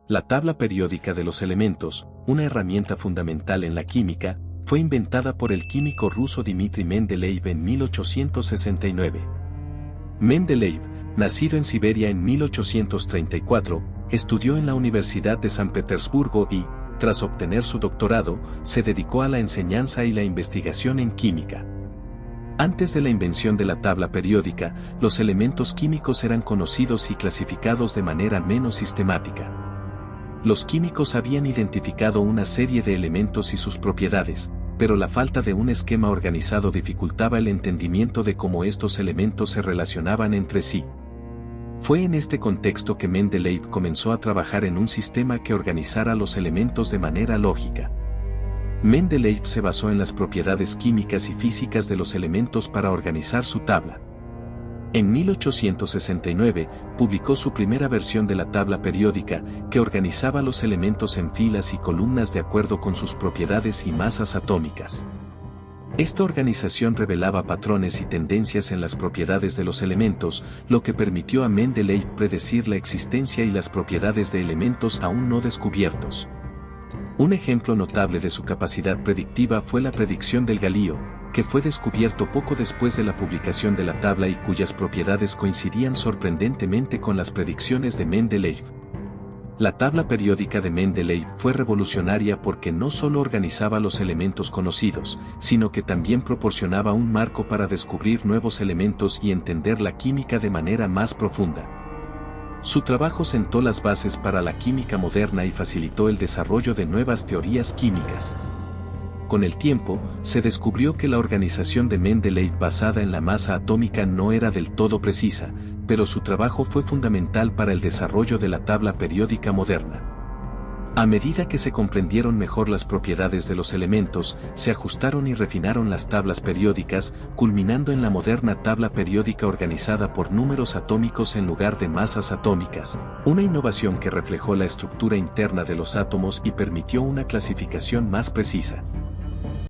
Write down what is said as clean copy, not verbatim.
La tabla periódica de los elementos, una herramienta fundamental en la química, fue inventada por el químico ruso Dmitri Mendeleev en 1869. Mendeleev, nacido en Siberia en 1834, estudió en la Universidad de San Petersburgo y, tras obtener su doctorado, se dedicó a la enseñanza y la investigación en química. Antes de la invención de la tabla periódica, los elementos químicos eran conocidos y clasificados de manera menos sistemática. Los químicos habían identificado una serie de elementos y sus propiedades, pero la falta de un esquema organizado dificultaba el entendimiento de cómo estos elementos se relacionaban entre sí. Fue en este contexto que Mendeleev comenzó a trabajar en un sistema que organizara los elementos de manera lógica. Mendeleev se basó en las propiedades químicas y físicas de los elementos para organizar su tabla. En 1869, publicó su primera versión de la tabla periódica, que organizaba los elementos en filas y columnas de acuerdo con sus propiedades y masas atómicas. Esta organización revelaba patrones y tendencias en las propiedades de los elementos, lo que permitió a Mendeleev predecir la existencia y las propiedades de elementos aún no descubiertos. Un ejemplo notable de su capacidad predictiva fue la predicción del galio, que fue descubierto poco después de la publicación de la tabla y cuyas propiedades coincidían sorprendentemente con las predicciones de Mendeleev. La tabla periódica de Mendeleev fue revolucionaria porque no solo organizaba los elementos conocidos, sino que también proporcionaba un marco para descubrir nuevos elementos y entender la química de manera más profunda. Su trabajo sentó las bases para la química moderna y facilitó el desarrollo de nuevas teorías químicas. Con el tiempo, se descubrió que la organización de Mendeleev basada en la masa atómica no era del todo precisa, pero su trabajo fue fundamental para el desarrollo de la tabla periódica moderna. A medida que se comprendieron mejor las propiedades de los elementos, se ajustaron y refinaron las tablas periódicas, culminando en la moderna tabla periódica organizada por números atómicos en lugar de masas atómicas, una innovación que reflejó la estructura interna de los átomos y permitió una clasificación más precisa.